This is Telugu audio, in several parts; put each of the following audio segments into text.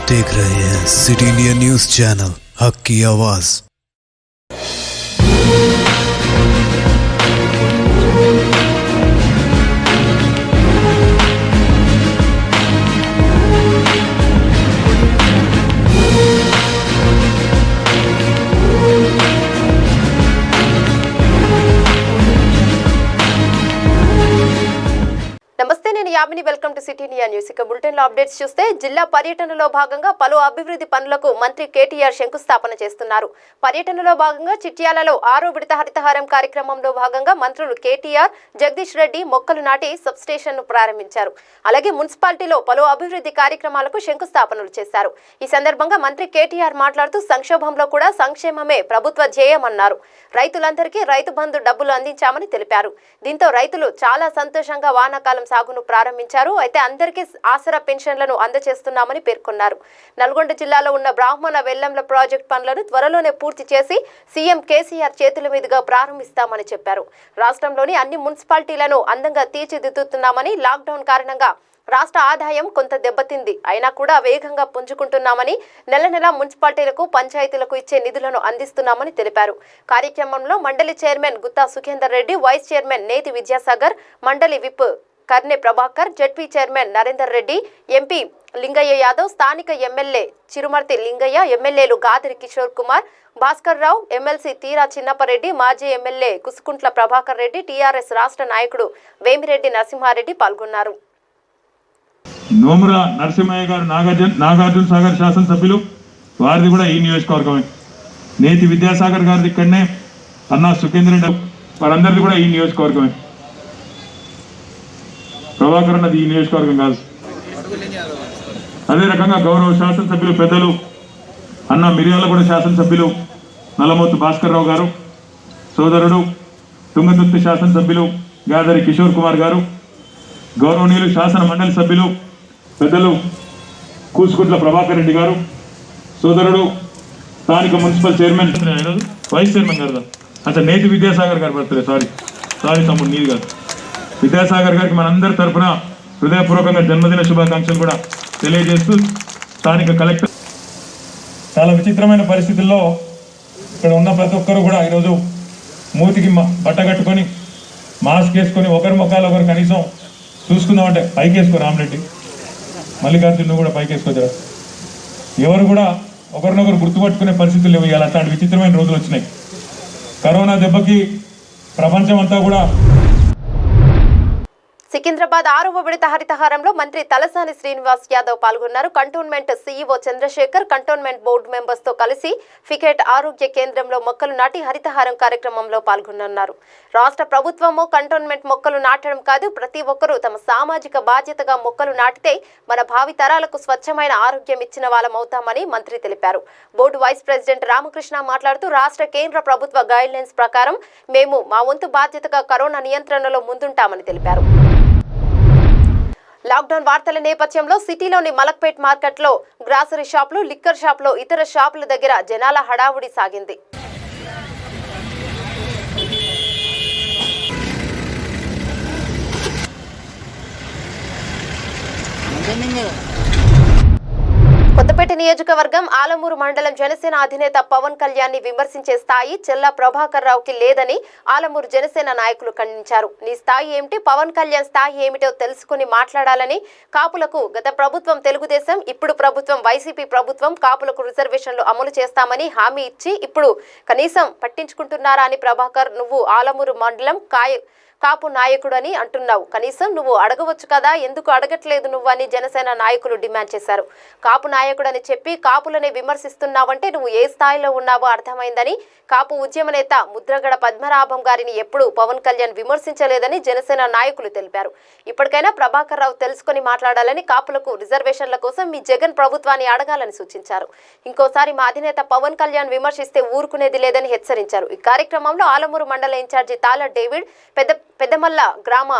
आप देख रहे हैं सिटीनिया न्यूज़ चैनल, हक की आवाज़। యామిని వెల్కమ్ టు సిటీనియా న్యూస్. ఇక బులెటిన్ లో అప్డేట్స్ చూస్తే జిల్లా పర్యటనలో భాగంగా పలు అభివృద్ధి పనులకు మంత్రి కేటీఆర్ శంకుస్థాపన చేస్తున్నారు. పర్యటనలో భాగంగా చిట్యాలలో 6వ విడత హరితహారం కార్యక్రమంలో భాగంగా మంత్రులు కేటీఆర్, జగదీష్ రెడ్డి మొక్కలు నాటి సబ్ స్టేషన్ ను ప్రారంభించారు. అలాగే మున్సిపాలిటీలో పలు అభివృద్ధి కార్యక్రమాలకు శంకుస్థాపనలు చేశారు. ఈ సందర్భంగా మంత్రి కేటీఆర్ మాట్లాడుతూ సంక్షోభంలో కూడా సంక్షేమమే ప్రభుత్వ ధ్యేయమన్నారు. రైతులందరికీ రైతు బంధు డబ్బులు అందించామని తెలిపారు. దీంతో రైతులు చాలా సంతోషంగా వానాకాలం సాగును ప్రారంభించారు. అయితే అందరికీ ఆసరా పెన్షన్లను అందజేస్తున్నామని పేర్కొన్నారు. నల్గొండ జిల్లాలో ఉన్న బ్రాహ్మణ వెల్లంల ప్రాజెక్ట్ పనులను త్వరలోనే పూర్తి చేసి సీఎం కేసీఆర్ చేతుల మీదుగా ప్రారంభిస్తామని చెప్పారు. రాష్ట్రంలోని అన్ని మున్సిపాలిటీలను అందంగా తీర్చిదిద్దుతున్నామని, లాక్డౌన్ కారణంగా రాష్ట్ర ఆదాయం కొంత దెబ్బతింది అయినా కూడా వేగంగా పుంజుకుంటున్నామని, నెల నెల మున్సిపాలిటీలకు పంచాయతీలకు ఇచ్చే నిధులను అందిస్తున్నామని తెలిపారు. కార్యక్రమంలో మండలి chairman Gutha Sukhender Reddy, vice chairman Neti Vidyasagar, మండలి whip Karne Prabhakar, ZP chairman Narender Reddy, MP Lingaiah Yadav, స్థానిక ఎమ్మెల్యే చిరుమర్తి లింగయ్య, ఎమ్మెల్యేలు గాదిరి కిషోర్ కుమార్, భాస్కర్ రావు, ఎమ్మెల్సీ తీరా చిన్నపరెడ్డి, మాజీ ఎమ్మెల్యే కుసుకుంట్ల ప్రభాకర్ రెడ్డి, టీఆర్ఎస్ రాష్ట్ర నాయకుడు వేమిరెడ్డి నరసింహారెడ్డి పాల్గొన్నారు. నోముర నరసింహయ్య గారు నాగార్జున సాగర్ శాసనసభ్యులు, వారిది కూడా ఈ నియోజకవర్గమే. నేతి విద్యాసాగర్ గారిది ఇక్కడనే, అన్నా సుఖేంద్ర రెడ్డి వారందరిది కూడా ఈ నియోజకవర్గమే. ప్రభాకర్ అన్నది ఈ నియోజకవర్గం కాదు. అదే రకంగా గౌరవ శాసనసభ్యులు పెద్దలు అన్న మిర్యాలగూడ శాసనసభ్యులు నల్లమోతు భాస్కర్ రావు గారు, సోదరుడు తుంగతుర్తి శాసనసభ్యులు గాదరి కిషోర్ కుమార్ గారు, గౌరవనీయులు శాసన మండలి సభ్యులు పెద్దలు కూసుకుంట్ల ప్రభాకర్ రెడ్డి గారు, సోదరుడు స్థానిక మున్సిపల్ చైర్మన్ వైస్ చైర్మన్ గారు అచ్చా నేతి విద్యాసాగర్ గారు బర్త్డే, సారీ తమ్ముడు నీరు గారు. విద్యాసాగర్ గారికి మనందరి తరఫున హృదయపూర్వకంగా జన్మదిన శుభాకాంక్షలు కూడా తెలియజేస్తూ, స్థానిక కలెక్టర్ చాలా విచిత్రమైన పరిస్థితుల్లో ఇక్కడ ఉన్న ప్రతి ఒక్కరు కూడా ఈరోజు మూతికి బట్ట కట్టుకొని మాస్క్ వేసుకొని ఒకరి ముఖాలు ఒకరు కనీసం చూసుకుందామంటే పైకి వేసుకో, రామరెడ్డి మల్లికార్జును కూడా పైకి వేసుకోవచ్చారు. ఎవరు కూడా ఒకరినొకరు గుర్తుపట్టుకునే పరిస్థితులు లేవు. ఇవాళ అట్లాంటి విచిత్రమైన రోజులు వచ్చినాయి. కరోనా దెబ్బకి ప్రపంచం అంతా కూడా. సికింద్రాబాద్ 6వ విడత హరితహారంలో మంత్రి తలసాని శ్రీనివాస్ యాదవ్ పాల్గొన్నారు. Cantonment CEO Chandrashekar, cantonment board members తో కలిసి ఫికెట్ ఆరోగ్య కేంద్రంలో మొక్కలు నాటి హరితహారం కార్యక్రమంలో పాల్గొన్నారు. రాష్ట్ర ప్రభుత్వము కంటోన్మెంట్ మొక్కలు నాటడం కాదు, ప్రతి ఒక్కరూ తమ సామాజిక బాధ్యతగా మొక్కలు నాటితే మన భావి తరాలకు స్వచ్ఛమైన ఆరోగ్యం ఇచ్చిన వాళ్ళమవుతామని మంత్రి తెలిపారు. బోర్డు వైస్ ప్రెసిడెంట్ రామకృష్ణ మాట్లాడుతూ, రాష్ట్ర కేంద్ర ప్రభుత్వ గైడ్ లైన్స్ ప్రకారం మేము మా వంతు బాధ్యతగా కరోనా నియంత్రణలో ముందుంటామని తెలిపారు. లాక్డౌన్ వార్తల నేపథ్యంలో సిటీలోని మలక్పేట్ మార్కెట్లో గ్రాసరీ షాపులు, లిక్కర్ షాపులు, ఇతర షాపుల దగ్గర జనాల హడావుడి సాగింది. కొత్తపేట నియోజకవర్గం ఆలమూరు మండలం జనసేన అధినేత పవన్ కళ్యాణ్ ని విమర్శించే స్థాయి చెల్లా ప్రభాకర్ రావుకి లేదని ఆలమూరు జనసేన నాయకులు ఖండించారు. నీ స్థాయి ఏమిటి, పవన్ కళ్యాణ్ స్థాయి ఏమిటో తెలుసుకుని మాట్లాడాలని, కాపులకు గత ప్రభుత్వం తెలుగుదేశం, ఇప్పుడు ప్రభుత్వం వైసీపీ ప్రభుత్వం కాపులకు రిజర్వేషన్లు అమలు చేస్తామని హామీ ఇచ్చి ఇప్పుడు కనీసం పట్టించుకుంటున్నారా అని ప్రభాకర్, నువ్వు ఆలమూరు మండలం కాపు నాయకుడు అని అంటున్నావు, కనీసం నువ్వు అడగవచ్చు కదా, ఎందుకు అడగట్లేదు నువ్వు అని జనసేన నాయకులు డిమాండ్ చేశారు. కాపు నాయకుడు అని చెప్పి కాపులనే విమర్శిస్తున్నావంటే నువ్వు ఏ స్థాయిలో ఉన్నావో అర్థమైందని, కాపు ఉద్యమ నేత ముద్రగడ పద్మనాభం గారిని ఎప్పుడూ పవన్ కళ్యాణ్ విమర్శించలేదని జనసేన నాయకులు తెలిపారు. ఇప్పటికైనా ప్రభాకర్ రావు తెలుసుకుని మాట్లాడాలని, కాపులకు రిజర్వేషన్ల కోసం మీ జగన్ ప్రభుత్వాన్ని అడగాలని సూచించారు. ఇంకోసారి మా అధినేత పవన్ కళ్యాణ్ విమర్శిస్తే ఊరుకునేది లేదని హెచ్చరించారు. ఈ కార్యక్రమంలో ఆలమూరు మండల ఇన్ఛార్జి తాళ డేవిడ్, పెద్దమల్ల గ్రామ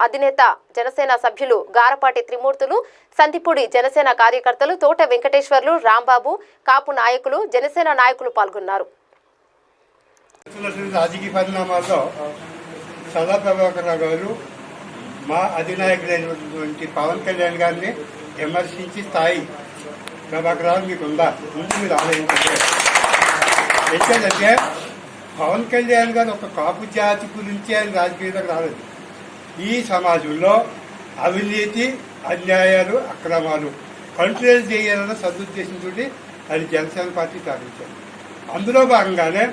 అధినేత జనసేన సభ్యులు గారపాటి త్రిమూర్తులు, సంతిపూడి జనసేన కార్యకర్తలు, తోట వెంకటేశ్వర్లు, రాంబాబు, కాపు నాయకులు, జనసేన నాయకులు పాల్గొన్నారు. రాజకీయ పరిణామాల్లో చల్లా ప్రభాకర్ రావు గారు మా అధినాయకుడైనటువంటి పవన్ కళ్యాణ్ గారిని విమర్శించి స్థాయి ప్రభాకరావు మీకు ఉందా ముందు మీరు ఆలోచించండి. ఎట్లంటే పవన్ కళ్యాణ్ గారు ఒక కాపు జాతి గురించి ఆయన రాజకీయాలకు రాలేదు. ఈ సమాజంలో అవినీతి, అన్యాయాలు, అక్రమాలు కంట్రోల్ చేయాలన్న సదుద్దేశంతో ఆయన జనసేన పార్టీ స్థాపించారు. అందులో భాగంగానే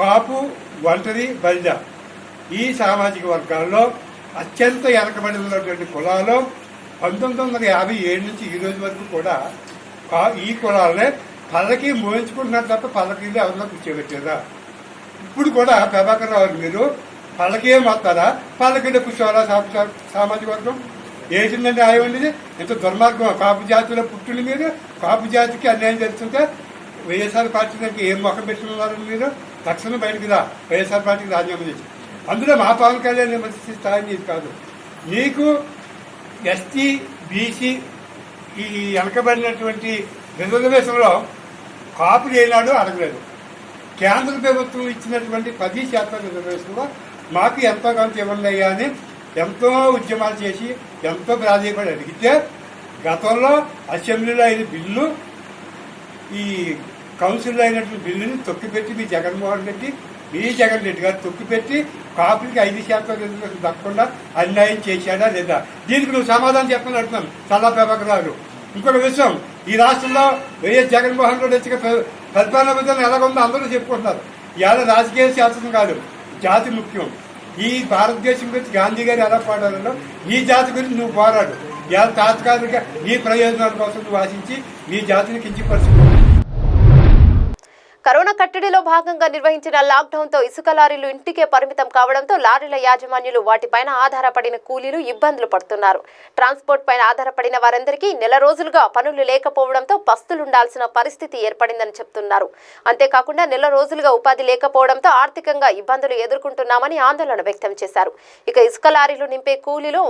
కాపు, ఒంటరి, బలిజ ఈ సామాజిక వర్గాల్లో అత్యంత వెనకబడి ఉన్నటువంటి కులాలు 1957 నుంచి ఈ రోజు వరకు కూడా ఈ కులాలనే పల్లకి మోయించుకుంటున్నారు తప్ప పల్లకీలు ఎవరిలో కూర్చోబెట్టారా? ఇప్పుడు కూడా ప్రభాకర్ రావు మీరు పల్లకి ఏమవుతారా? పల్లకీలో కూర్చోవాలా? సామాజిక వర్గం ఏంటంటే ఆయవండి ఇంత దుర్మార్గం. కాపు జాతిలో పుట్టిన మీరు కాపు జాతికి అన్యాయం జరుగుతుంటే వైఎస్ఆర్ పార్టీ దగ్గర ఏం మొఖం పెట్టుకున్నారని మీరు తక్షణం బయటకు రా, వైఎస్ఆర్ పార్టీకి రాజ్యాంగం చేసి. అందులో మా పవన్ కళ్యాణ్ విమర్శించే స్థాయి నీది కాదు. నీకు ఎస్టీ, బీసీ ఈ వెనకబడినటువంటి రిజర్వేషన్లో కాపులు ఏనాడు అడగలేదు. కేంద్ర ప్రభుత్వం ఇచ్చినటువంటి 10% రిజర్వేషన్లో మాకు ఎంతో కొంత ఇవ్వండి అయ్యా అని ఎంతో ఉద్యమాలు చేసి ఎంతో ప్రాధాన్యపడి అడిగితే గతంలో అసెంబ్లీలో అయిన బిల్లు, ఈ కౌన్సిల్లో అయినటువంటి బిల్లుని తొక్కిపెట్టి మీ జగన్ రెడ్డి గారు తొక్కిపెట్టి కాపులకి 5% రిజర్వేషన్ దక్కకుండా అన్యాయం చేశాడా లేదా? దీనికి నువ్వు సమాధానం చెప్పని అడుగుతున్నాను చల్లా ప్రభాకర్ రావు. ఇంకొక విషయం, ఈ రాష్ట్రంలో వైఎస్ జగన్మోహన్ రెడ్డి వచ్చి పరిపాలన విధానం ఎలాగుందో అందరూ చెప్పుకుంటున్నారు. ఇవాళ రాజకీయ శాస్త్రం కాదు, జాతి ముఖ్యం. ఈ భారతదేశం గురించి గాంధీ గారు ఎలా పోరాడాలో నీ జాతి గురించి నువ్వు పోరాడు. ఇవాళ తాత్కాలిక నీ ప్రయోజనాల కోసం నువ్వు ఆశించి నీ జాతిని కించపరుచుకో. కరోనా కట్టడిలో భాగంగా నిర్వహించిన లాక్డౌన్ తో ఇసుక లారీలు ఇంటికే పరిమితం కావడంతో లారీల యాజమాన్యులు వాటిపైన ఆధారపడిన కూలీలు ఇబ్బందులు పడుతున్నారు. ట్రాన్స్పోర్ట్ పైన ఆధారపడిన వారందరికీ నెల రోజులుగా పనులు లేకపోవడంతో పస్తులుండాల్సిన పరిస్థితి ఏర్పడిందని చెప్తున్నారు. అంతేకాకుండా నెల రోజులుగా ఉపాధి లేకపోవడంతో ఆర్థికంగా ఇబ్బందులు ఎదుర్కొంటున్నామని ఆందోళన వ్యక్తం చేశారు. ఇక ఇసుక లారీలు నింపే కూలీలు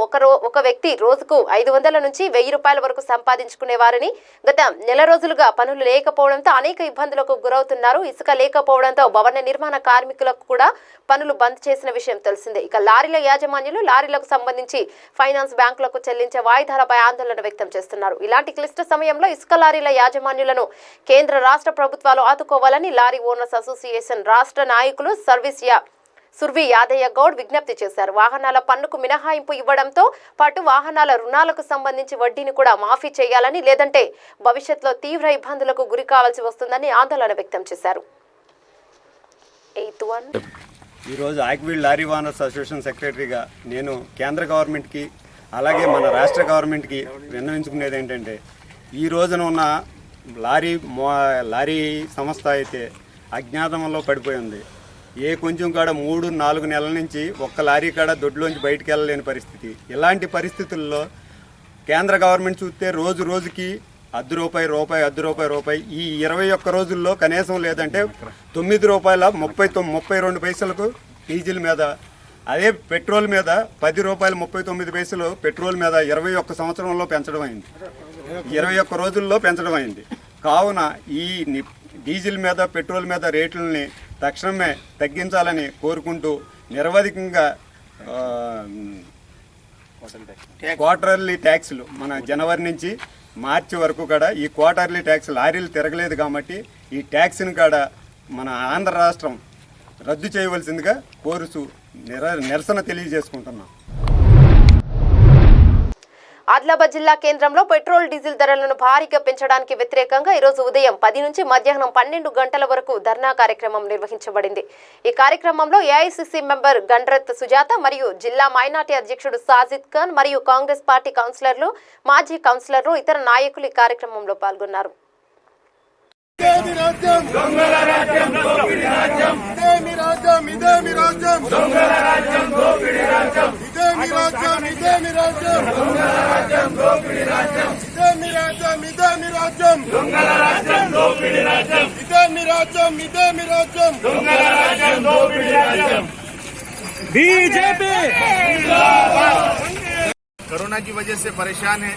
ఒక వ్యక్తి రోజుకు 500 నుంచి 1000 రూపాయల వరకు సంపాదించుకునేవారని గత నెల రోజులుగా పనులు లేకపోవడంతో అనేక ఇబ్బందులకు గురవుతున్నారు. ఇసుక లేకపోవడంతో భవన నిర్మాణ కార్మికులకు కూడా పనులు బంద్ చేసిన విషయం తెలిసిందే. ఇక లారీల యాజమాన్యులు లారీలకు సంబంధించి ఫైనాన్స్ బ్యాంకులకు చెల్లించే వాయిదాలపై ఆందోళన వ్యక్తం చేస్తున్నారు. ఇలాంటి క్లిష్ట సమయంలో ఇసుక లారీల యాజమాన్యులను కేంద్ర రాష్ట్ర ప్రభుత్వాలు ఆదుకోవాలని లారీ ఓనర్స్ అసోసియేషన్ రాష్ట్ర నాయకులు సుర్వి యాదయ్య గౌడ్ విజ్ఞప్తి చేశారు. వాహనాల పన్నుకు మినహాయింపు ఇవ్వడంతో పాటు వాహనాల రుణాలకు సంబంధించి వడ్డీని కూడా మాఫీ చేయాలని, లేదంటే భవిష్యత్తులో తీవ్ర ఇబ్బందులకు గురి కావాల్సి వస్తుందని ఆందోళన వ్యక్తం చేశారు. ఈరోజు ఆక్విల్ లారీ ఓనర్స్ అసోసియేషన్ సెక్రటరీగా నేను కేంద్ర గవర్నమెంట్కి అలాగే మన రాష్ట్ర గవర్నమెంట్కి విన్నవించుకునేది ఏంటంటే, ఈ రోజున ఉన్న లారీ సంస్థ అయితే అజ్ఞాతంలో పడిపోయి ఉంది. కొంచెం కాడ 3-4 నెలల నుంచి ఒక్క లారీ కాడ దొడ్లోంచి బయటికి వెళ్ళలేని పరిస్థితి. ఇలాంటి పరిస్థితుల్లో కేంద్ర గవర్నమెంట్ చూస్తే రోజు రోజుకి ₹1 ఈ 21 రోజుల్లో కనీసం లేదంటే ₹9.32 డీజిల్ మీద, అదే పెట్రోల్ మీద ₹10.39 పెట్రోల్ మీద 21 సంవత్సరంలో పెంచడం అయింది, 21 రోజుల్లో పెంచడం అయింది. కావున ఈ డీజిల్ మీద పెట్రోల్ మీద రేట్లని తక్షణమే తగ్గించాలని కోరుకుంటూ నిరవధికంగా క్వార్టర్లీ ట్యాక్సులు మన జనవరి నుంచి మార్చి వరకు కూడా ఈ క్వార్టర్లీ ట్యాక్స్ లారీలు తిరగలేదు కాబట్టి ఈ ట్యాక్స్ని కూడా మన ఆంధ్ర రాష్ట్రం రద్దు చేయవలసిందిగా కోరుతూ నిరసన తెలియజేసుకుంటున్నాం. ఆదిలాబాద్ జిల్లా కేంద్రంలో పెట్రోల్ డీజిల్ ధరలను భారీగా పెంచడానికి వ్యతిరేకంగా ఈరోజు ఉదయం 10 నుంచి మధ్యాహ్నం 12 గంటల వరకు ధర్నా కార్యక్రమం నిర్వహించబడింది. ఈ కార్యక్రమంలో ఏఐసిసి మెంబర్ గండ్రత్ సుజాత మరియు జిల్లా మైనార్టీ అధ్యక్షుడు సాజిద్ ఖాన్ మరియు కాంగ్రెస్ పార్టీ కౌన్సిలర్లు, మాజీ కౌన్సిలర్లు, ఇతర నాయకులు ఈ కార్యక్రమంలో పాల్గొన్నారు. बीजेपी कोरोना की वजह से परेशान है,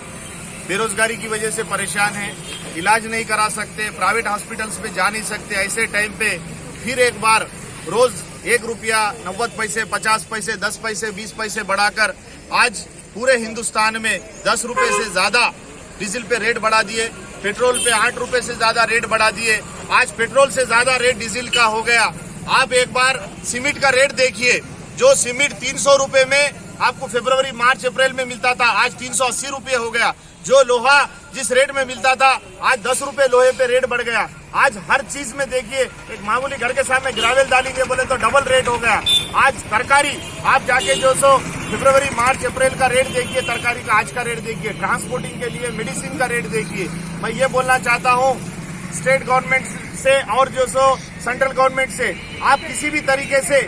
बेरोजगारी की वजह से परेशान है, इलाज नहीं करा सकते, प्राइवेट हॉस्पिटल्स पे जा नहीं सकते। ऐसे टाइम पे फिर एक बार रोज ₹1.90, 50 पैसे, 10 पैसे, 20 पैसे बढ़ाकर आज पूरे हिंदुस्तान में 10 रुपए से ज्यादा डीजल पे रेट बढ़ा दिए। पेट्रोल पे 8 रुपए से ज्यादा रेट बढ़ा दिए। आज पेट्रोल से ज्यादा रेट डीजल का हो गया। आप एक बार सीमेंट का रेट देखिए, जो सीमेंट 300 रुपए में आपको फरवरी मार्च अप्रैल में मिलता था, आज 380 रुपए हो गया। जो लोहा जिस रेट में मिलता था, आज 10 रुपए लोहे पे रेट बढ़ गया। आज हर चीज में देखिए, एक मामूली घर के सामने ग्रेवल डालेंगे बोले तो डबल रेट हो गया। आज तरकारी आप जाके जो सो फरवरी मार्च अप्रैल का रेट देखिए, तरकारी का आज का रेट देखिए, ट्रांसपोर्टिंग के लिए मेडिसिन का रेट देखिए। मैं ये बोलना चाहता हूँ स्टेट गवर्नमेंट से और जो सो सेंट्रल गवर्नमेंट से, आप किसी भी तरीके से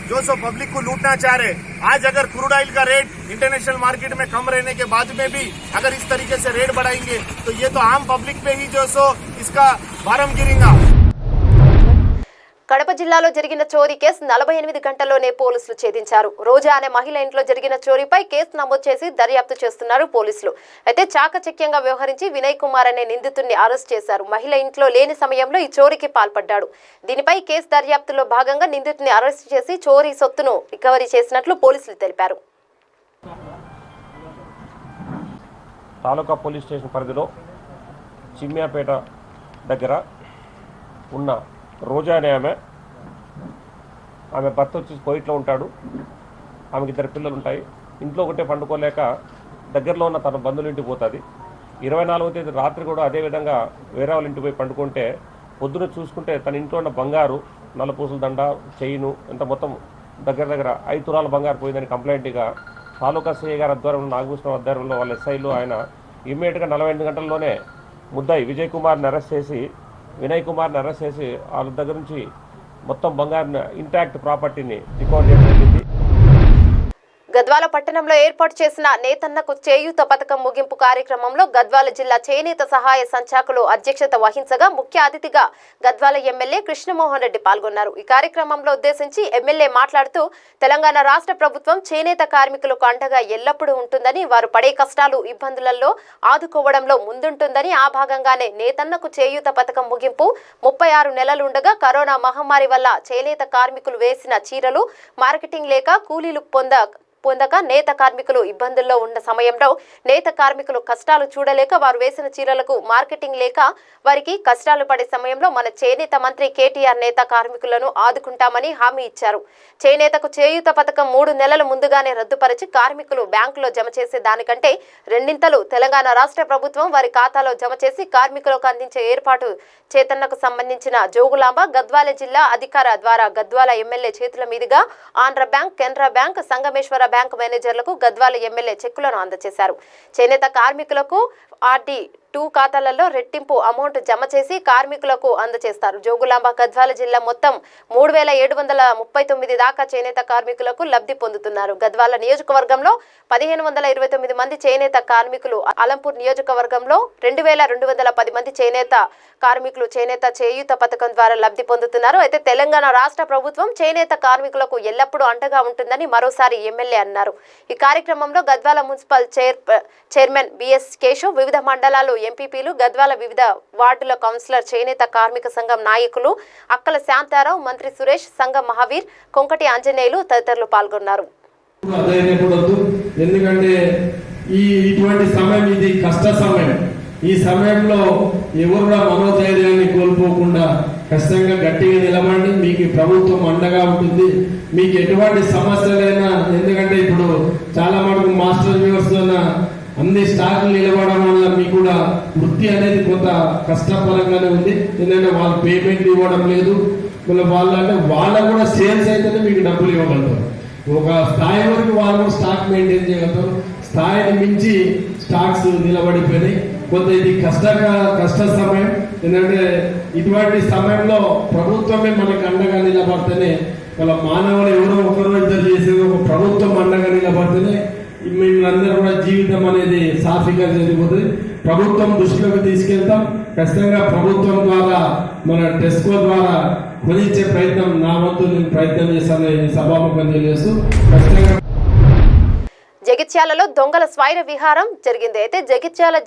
जो सो पब्लिक को लूटना चाह रहे, आज अगर क्रूड ऑयल का रेट इंटरनेशनल मार्केट में कम रहने के बाद में भी अगर इस तरीके से रेट बढ़ाएंगे तो ये तो आम पब्लिक पे ही जो सो इसका భారం గిరింగా। కడప జిల్లాలో జరిగిన చోరీ కేసు 48 గంటల్లోనే పోలీసులు ఛేదించారు. రోజా అనే మహిళ ఇంట్లో జరిగిన చోరీపై కేసు నమోదు చేసి దర్యాప్తు చేస్తున్నారు పోలీసులు. అయితే చాకచక్యంగా వ్యవహరించి వినయ్ కుమార్ అనే నిందితుడిని అరెస్ట్ చేశారు. మహిళ ఇంట్లో లేని సమయంలో ఈ చోరీకి పాల్పడ్డాడు. దీనిపై కేసు దర్యాప్తులో భాగంగా నిందితుడిని అరెస్ట్ చేసి చోరీ సొత్తును రికవరీ చేసినట్లు పోలీసులు తెలిపారు. తాలూకా పోలీస్ స్టేషన్ పరిధిలో చిమ్యాపేట దగ్గర ఉన్న రోజా అనే ఆమె భర్త వచ్చి కోయిట్లో ఉంటాడు. ఆమెకి 2 పిల్లలు ఉంటాయి. ఇంట్లో ఒకటే పండుకోలేక దగ్గరలో ఉన్న తన బంధువుల ఇంటికి పోతుంది. 24వ తేదీ రాత్రి కూడా అదేవిధంగా వేరే వాళ్ళ ఇంటికి పోయి పండుకుంటే పొద్దున చూసుకుంటే తన ఇంట్లో ఉన్న బంగారు, నల్లపూసల దండ, చైను ఇంత మొత్తం దగ్గర 5 తులాల బంగారు పోయిందని కంప్లైంట్గా తాలూకా సిఐ గారి ఆధ్వర్యంలో, నాగభూషణం ఆధ్వర్యంలో వాళ్ళ ఎస్ఐలు ఆయన ఇమ్మీడియట్గా 48 గంటల్లోనే ముద్దాయి విజయ్ కుమార్ని అరెస్ట్ చేసి, వినయ్ కుమార్ని అరెస్ట్ చేసి వాళ్ళ దగ్గర నుంచి మొత్తం బంగారు ఇంటాక్ట్ ప్రాపర్టీని రికవర్ చేయడం జరిగింది. గద్వాల పట్టణంలో ఏర్పాటు చేసిన నేతన్నకు చేయూత పథకం ముగింపు కార్యక్రమంలో గద్వాల జిల్లా చేనేత సహాయ సంచాలకులు అధ్యక్షత వహించగా ముఖ్య అతిథిగా గద్వాల ఎమ్మెల్యే కృష్ణమోహన్ రెడ్డి పాల్గొన్నారు. ఈ కార్యక్రమంలో ఉద్దేశించి ఎమ్మెల్యే మాట్లాడుతూ తెలంగాణ రాష్ట్ర ప్రభుత్వం చేనేత కార్మికులకు అండగా ఎల్లప్పుడూ ఉంటుందని, వారు పడే కష్టాలు, ఇబ్బందులలో ఆదుకోవడంలో ముందుంటుందని, ఆ భాగంగానే నేతన్నకు చేయూత పథకం ముగింపు 36 నెలలు ఉండగా కరోనా మహమ్మారి వల్ల చేనేత కార్మికులు వేసిన చీరలు మార్కెటింగ్ లేక కూలీలు పొందక నేత కార్మికులు ఇబ్బందుల్లో ఉన్న సమయంలో నేత కార్మికులు కష్టాలు చూడలేక వారు వేసిన చీరలకు మార్కెటింగ్ లేక వారికి కష్టాలు పడే సమయంలో మన చేనేత మంత్రి కేటీఆర్ నేత కార్మికులను ఆదుకుంటామని హామీ ఇచ్చారు. చేనేతకు చేయూత పథకం 3 నెలల ముందుగానే రద్దుపరిచి కార్మికులు బ్యాంకులో జమ చేసే దానికంటే 2 తెలంగాణ రాష్ట్ర ప్రభుత్వం వారి ఖాతాలో జమ చేసి కార్మికులకు అందించే ఏర్పాటు చేతన్నకు సంబంధించిన జోగులాంబ గద్వాల జిల్లా అధికార ద్వారా గద్వాల ఎమ్మెల్యే చేతుల మీదుగా Andhra bank, Canara bank, Sangameshwara bank మేనేజర్లకు గద్వాల ఎమ్మెల్యే చెక్కులను అందజేశారు. చేనేత కార్మికులకు RD2 ఖాతాలలో రెట్టింపు అమౌంట్ జమ చేసి కార్మికులకు అందజేస్తారు. జోగులాంబ గద్వాల జిల్లా మొత్తం 3739 దాకా చేనేత కార్మికులకు లబ్ధి పొందుతున్నారు. గద్వాల నియోజకవర్గంలో 1529 మంది చేనేత కార్మికులు, అలంపూర్ నియోజకవర్గంలో 2210 మంది చేనేత కార్మికులు చేనేత చేయూత పథకం ద్వారా లబ్ధి పొందుతున్నారు. అయితే తెలంగాణ రాష్ట్ర ప్రభుత్వం చేనేత కార్మికులకు ఎల్లప్పుడూ అండగా ఉంటుందని మరోసారి ఎమ్మెల్యే అన్నారు. ఈ కార్యక్రమంలో Gadwal municipal chairman BS Keshav, వివిధ మండలాలు ఎంపీపీలు, గద్వాల వివిధ వార్డుల కౌన్సిలర్, చేనేత కార్మిక సంఘం నాయకులు అక్కల శాంతారావు, మంత్రి సురేష్, సంఘం మహావీర్, కొంకటి ఆంజనేయులు తదితరులు పాల్గొన్నారు. ఎందుకంటే ఇటువంటి సమయం, ఇది కష్ట సమయం. ఈ సమయంలో ఎవరు కూడా మనోధైర్యాన్ని కోల్పోకుండా ఖచ్చితంగా గట్టిగా నిలబడి మీకు ప్రభుత్వం అండగా ఉంటుంది. మీకు ఎటువంటి సమస్యలైనా, ఎందుకంటే ఇప్పుడు చాలా మటుకు మాస్టర్ వ్యవస్థ అన్ని స్టాక్లు నిలబడడం వల్ల మీకు కూడా వృత్తి అనేది కొంత కష్టపరంగానే ఉంది. ఎందుకంటే వాళ్ళు పేమెంట్ ఇవ్వడం లేదు. వాళ్ళకు కూడా సేల్స్ అయితేనే మీకు డబ్బులు ఇవ్వగలుగుతారు. ఒక స్థాయి వరకు వాళ్ళు స్టాక్ మెయింటైన్ చేయగలుగుతారు. స్థాయిని మించి స్టాక్స్ నిలబడిపోయినాయి. కొంత ఇది కష్ట సమయం. ఎందుకంటే ఇటువంటి సమయంలో ప్రభుత్వమే మనకు అండగా నిలబడితేనే, వాళ్ళ మానవులు ఎవరో ఒకరో ఇద్దరు చేసేది ఒక ప్రభుత్వం అండగా నిలబడితేనే మేమందరూ కూడా జీవితం అనేది సాఫీగా జరిగిపోతుంది. ప్రభుత్వం దృష్టిలోకి తీసుకెళ్తాం. ఖచ్చితంగా ప్రభుత్వం ద్వారా మన టెస్కో ద్వారా కొనిచ్చే ప్రయత్నం నా వంతు నేను ప్రయత్నం చేస్తానని సభాముఖంగా తెలియజేస్తూ ఖచ్చితంగా జగిత్యాలలో దొంగల స్వైర విహారం జరిగింది. అయితే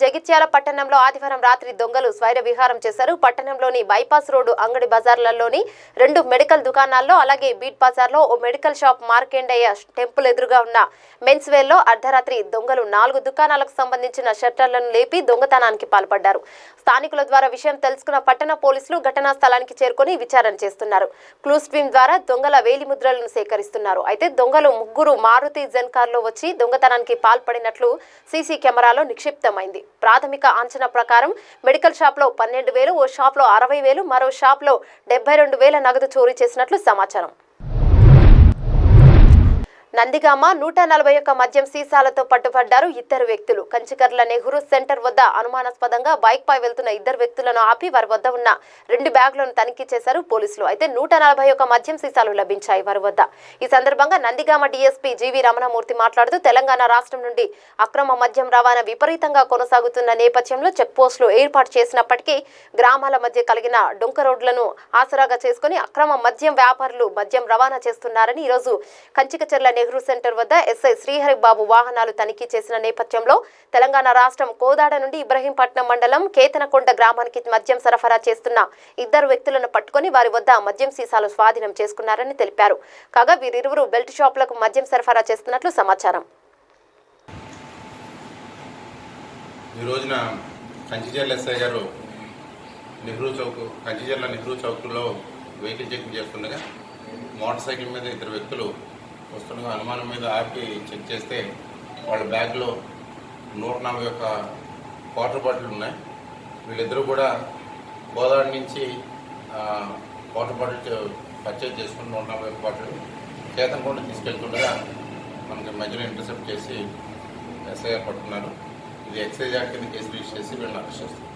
జగిత్యాల పట్టణంలో ఆదివారం రాత్రి దొంగలు స్వైర విహారం చేశారు. పట్టణంలోని బైపాస్ రోడ్డు అంగడి బజార్లలోని 2 మెడికల్ దుకాణాల్లో, అలాగే బీట్ బజార్లో ఓ మెడికల్ షాప్, మార్కండేయ టెంపుల్ ఎదురుగా ఉన్న మెన్స్ వేర్లో అర్ధరాత్రి దొంగలు 4 దుకాణాలకు సంబంధించిన షట్టర్లను లేపి దొంగతనానికి పాల్పడ్డారు. స్థానికుల ద్వారా విషయం తెలుసుకున్న పట్టణ పోలీసులు ఘటనా స్థలానికి చేరుకొని విచారణ చేస్తున్నారు. క్లూస్ టీమ్ ద్వారా దొంగల వేలిముద్రలను సేకరిస్తున్నారు. అయితే దొంగలు 3 మారుతి జెన్ కార్లో వచ్చి దొంగతనానికి పాల్పడినట్లు సీసీ కెమెరాలో నిక్షిప్తమైంది. ప్రాథమిక అంచనా ప్రకారం మెడికల్ షాప్లో 12,000, ఓ షాప్లో 60,000, మరో షాప్లో 72,000 నగదు చోరీ చేసినట్లు సమాచారం. నందిగామ 141 మద్యం సీసాలతో పట్టుబడ్డారు 2 వ్యక్తులు. కంచికర్ల నెహ్రూ సెంటర్ వద్ద అనుమానాస్పదంగా బైక్ పై వెళ్తున్న 2 వ్యక్తులను ఆపి వారి వద్ద ఉన్న 2 బ్యాగులను తనిఖీ చేశారు పోలీసులు. అయితే 141 మద్యం సీసాలు లభించాయి వారి వద్ద. ఈ సందర్భంగా నందిగామ డీఎస్పీ జీవి రమణమూర్తి మాట్లాడుతూ తెలంగాణ రాష్ట్రం నుండి అక్రమ మద్యం రవాణా విపరీతంగా కొనసాగుతున్న నేపథ్యంలో చెక్ పోస్టులు ఏర్పాటు చేసినప్పటికీ గ్రామాల మధ్య కలిగిన డొంక రోడ్లను ఆసరాగా చేసుకుని అక్రమ మద్యం వ్యాపారులు మద్యం రవాణా చేస్తున్నారని ఈరోజు కంచికచర్ల నెహ్రూ సెంటర్ వద్ద ఎస్ఐ శ్రీహరి బాబు వాహనాలు తనిఖీ చేసిన నేపథ్యంలో తెలంగాణ రాష్ట్రం కోదాడ నుండి ఇబ్రహీంపట్నం మండలం కేతనకొండ గ్రామానికి మద్యం సరఫరా చేస్తున్న 2 వ్యక్తులను పట్టుకొని వారి వద్ద మద్యం సీసాలు స్వాధీనం చేసుకున్నారని తెలిపారు. కాగా వీరిరువురు బెల్ట్ షాపులకు మద్యం సరఫరా చేస్తున్నట్లు సమాచారం. ఈ రోజున కంచిచర్ల ఎస్ఐ గారు కంచిచర్ల నెహ్రూ చౌక్లో వెహికల్ చెకింగ్ చేస్తుండగా మోటార్ సైకిల్ మీద 2 వ్యక్తులు వస్తుండగా అనుమానం మీద ఆపి చెక్ చేస్తే వాళ్ళ బ్యాగ్లో 141 వాటర్ బాటిల్ ఉన్నాయి. వీళ్ళిద్దరూ కూడా గోదావరి నుంచి వాటర్ బాటిల్ పర్చేజ్ చేసుకుని 141 బాటిల్ కేతనకొండ తీసుకెళ్తుండగా మనకి మధ్యలో ఇంటర్సెప్ట్ చేసి ఎస్ఐఆర్ పట్టుకున్నారు. ఇది ఎక్సైజ్ యాక్ట్ కింద కేసు రిజిస్టర్ చేసి వీళ్ళని అరెస్ట్ చేస్తారు.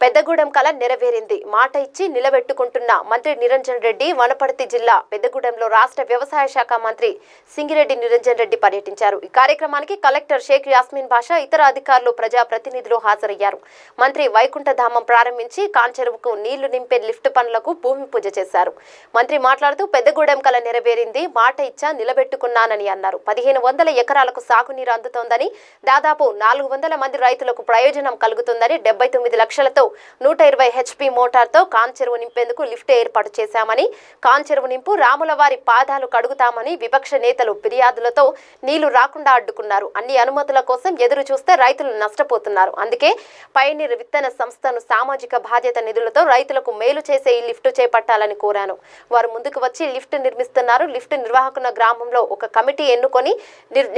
పెద్దగూడెం కల నెరవేరింది. మాట ఇచ్చి నిలబెట్టుకుంటున్న మంత్రి నిరంజన్ రెడ్డి వనపర్తి జిల్లా పెద్దగూడెంలో రాష్ట్ర వ్యవసాయ శాఖ మంత్రి సింగిరెడ్డి నిరంజన్ రెడ్డి పర్యటించారు. ఈ కార్యక్రమానికి కలెక్టర్ షేక్ యాస్మిన్ బాషా, ఇతర అధికారులు, ప్రజాప్రతినిధులు హాజరయ్యారు. మంత్రి వైకుంఠధామం ప్రారంభించి కాంచెరువుకు నీళ్లు నింపే లిఫ్ట్ పనులకు భూమి పూజ చేశారు. మంత్రి మాట్లాడుతూ పెద్దగూడెం కల నెరవేరింది, మాట ఇచ్చా నిలబెట్టుకున్నానని అన్నారు. 1500 ఎకరాలకు సాగునీరు అందుతోందని, దాదాపు 400 మంది రైతులకు ప్రయోజనం కలుగుతుందని, 79 లక్షలతో 120 HP మోటార్తో కాంచెరువు నింపేందుకు లిఫ్ట్ ఏర్పాటు చేశామని, కాంచెరువు నింపు రాములవారి పాదాలు కడుగుతామని విపక్ష నేతలు ఫిర్యాదులతో నీళ్లు రాకుండా అడ్డుకున్నారు. అన్ని అనుమతుల కోసం ఎదురు చూస్తే రైతులు నష్టపోతున్నారు. అందుకే పైనీర్ విత్తన సంస్థను సామాజిక బాధ్యత నిధులతో రైతులకు మేలు చేసే ఈ లిఫ్ట్ చేపట్టాలని కోరాను. వారు ముందుకు వచ్చి లిఫ్ట్ నిర్మిస్తున్నారు. లిఫ్ట్ నిర్వాహకుల గ్రామంలో ఒక కమిటీ ఎన్నుకొని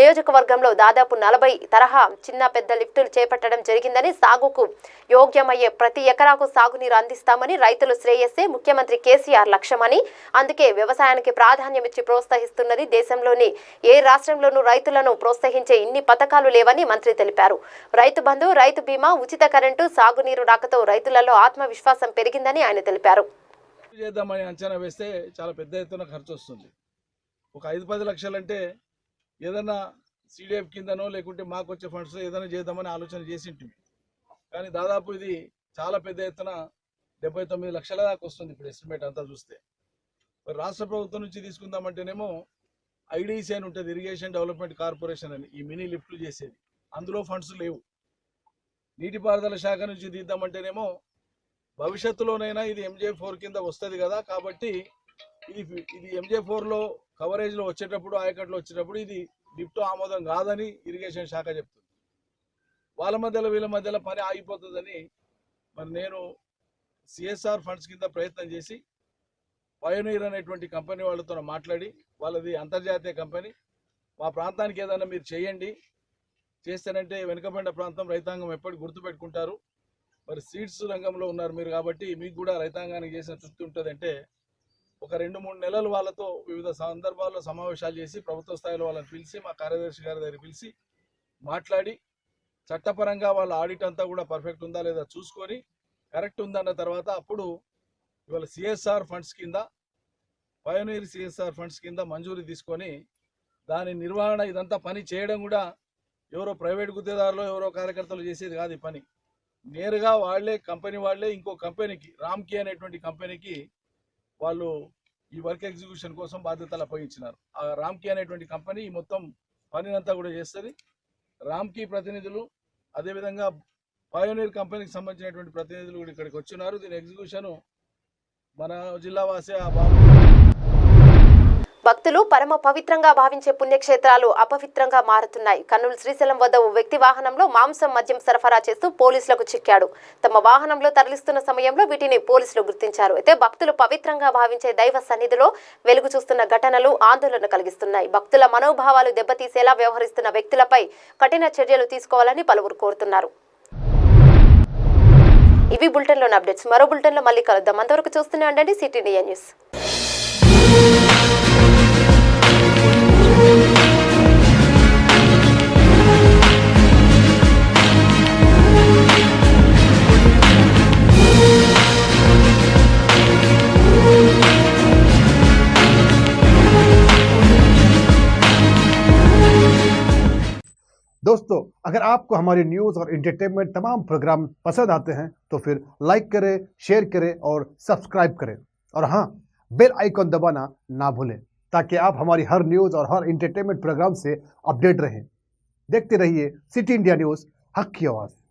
నియోజకవర్గంలో దాదాపు 40 తరహా చిన్న పెద్ద లిఫ్టులు చేపట్టడం జరిగిందని, సాగుకు యోగ్యమయ్యే ప్రతి ఎకరాకు సాగునీరు అందిస్తామని, రైతులు శ్రేయస్సే ముఖ్యమంత్రి కేసీఆర్ లక్ష్యమని, అందుకే వ్యవసాయానికి ప్రాధాన్యమిచ్చి ప్రోత్సహిస్తున్నది. దేశంలోని ఏ రాష్ట్రంలోనూ రైతులను ప్రోత్సహించే ఇన్ని పథకాలు లేవని మంత్రి తెలిపారు. రైతు బంధు, రైతు బీమా, ఉచిత కరెంటు, సాగునీరు రాకతో రైతులలో ఆత్మవిశ్వాసం పెరిగిందని ఆయన తెలిపారు. చేద్దామని అంచనా వేస్తే చాలా పెద్ద ఎత్తున ఖర్చు వస్తుంది. ఒక 5-10 లక్షలంటే ఏదైనా CDF కిందనో లేకుంటే మాకు వచ్చే ఫండ్స్ ఏదైనా చేద్దామని ఆలోచన చేసి ఉంటుంది. కానీ దాదాపు ఇది చాలా పెద్ద ఎత్తున 79 లక్షల దాకా వస్తుంది ఇప్పుడు ఎస్టిమేట్ అంతా చూస్తే. మరి రాష్ట్ర ప్రభుత్వం నుంచి తీసుకుందామంటేనేమో IDC అని ఉంటుంది, ఇరిగేషన్ డెవలప్మెంట్ కార్పొరేషన్ అని, ఈ మినీ లిఫ్ట్లు చేసేది. అందులో ఫండ్స్ లేవు. నీటిపారుదల శాఖ నుంచి తీద్దామంటేనేమో భవిష్యత్తులోనైనా ఇది MJ4 కింద వస్తుంది కదా, కాబట్టి ఇది MJ4లో కవరేజ్లో వచ్చేటప్పుడు, ఆయకట్లో వచ్చేటప్పుడు ఇది లిఫ్ట్ ఆమోదం కాదని ఇరిగేషన్ శాఖ చెప్తుంది. వాళ్ళ మధ్యలో వీళ్ళ మధ్యలో పని ఆగిపోతుందని మరి నేను CSR ఫండ్స్ కింద ప్రయత్నం చేసి పయోనీర్ అనేటువంటి కంపెనీ వాళ్ళతో మాట్లాడి, వాళ్ళది అంతర్జాతీయ కంపెనీ, మా ప్రాంతానికి ఏదైనా మీరు చేయండి, చేస్తానంటే వెనుకబడిన ప్రాంతం రైతాంగం ఎప్పటికీ గుర్తుపెట్టుకుంటారు. మరి సీడ్స్ రంగంలో ఉన్నారు మీరు కాబట్టి మీకు కూడా రైతాంగానికి చేసిన తృప్తి ఉంటుందంటే ఒక 2-3 నెలలు వాళ్ళతో వివిధ సందర్భాల్లో సమావేశాలు చేసి ప్రభుత్వ స్థాయిలో వాళ్ళని పిలిచి మా కార్యదర్శి గారి దగ్గర పిలిచి మాట్లాడి చట్టపరంగా వాళ్ళ ఆడిట్ అంతా కూడా పర్ఫెక్ట్ ఉందా లేదా చూసుకొని కరెక్ట్ ఉందన్న తర్వాత అప్పుడు ఇవాళ CSR ఫండ్స్ కింద, పయోనీర్ CSR ఫండ్స్ కింద మంజూరీ తీసుకొని దాని నిర్వహణ ఇదంతా పని చేయడం కూడా ఎవరో ప్రైవేట్ గుత్తేదారులు ఎవరో కార్యకర్తలు చేసేది కాదు. ఈ పని నేరుగా వాళ్ళే కంపెనీ వాళ్ళే ఇంకో కంపెనీకి, రామ్కి అనేటువంటి కంపెనీకి వాళ్ళు ఈ వర్క్ ఎగ్జిక్యూషన్ కోసం బాధ్యతలు అప్పగించినారు. ఆ రామ్కి అనేటువంటి కంపెనీ ఈ మొత్తం పనినంతా కూడా చేస్తుంది. రామ్కి ప్రతినిధులు అదేవిధంగా పయోనీర్ కంపెనీకి సంబంధించినటువంటి ప్రతినిధులు కూడా ఇక్కడికి వచ్చినారు. దీని ఎగ్జిక్యూషన్ మన జిల్లా వాసే భక్తులు పరమ పవిత్రంగా భావించే పుణ్యక్షేత్రాలు అపవిత్రంగా మారుతున్నాయి. కర్నూలు శ్రీశైలం వద్ద ఓ వ్యక్తి వాహనంలో మాంసం మద్యం సరఫరా చేస్తూ పోలీసులకు చిక్కాడు. తమ వాహనంలో తరలిస్తున్న సమయంలో వీటిని పోలీసులు గుర్తించారు. అయితే భక్తులు పవిత్రంగా భావించే దైవ సన్నిధిలో వెలుగు చూస్తున్న ఘటనలు ఆందోళన కలిగిస్తున్నాయి. భక్తుల మనోభావాలు దెబ్బతీసేలా వ్యవహరిస్తున్న వ్యక్తులపై కఠిన చర్యలు తీసుకోవాలని పలువురు కోరుతున్నారు. ఇవి బులెటిన్లోని అప్డేట్స్. మరో బులెటిన్లో మళ్ళీ కలుద్దాం. అంతవరకు చూస్తూనే ఉండండి సిటీనియా న్యూస్. दोस्तों, अगर आपको हमारी न्यूज़ और एंटरटेनमेंट तमाम प्रोग्राम पसंद आते हैं तो फिर लाइक करें, शेयर करें और सब्सक्राइब करें। और हाँ, बेल आइकॉन दबाना ना भूलें ताकि आप हमारी हर न्यूज़ और हर एंटरटेनमेंट प्रोग्राम से अपडेट रहें। देखते रहिए सिटी इंडिया न्यूज़, हक की आवाज़।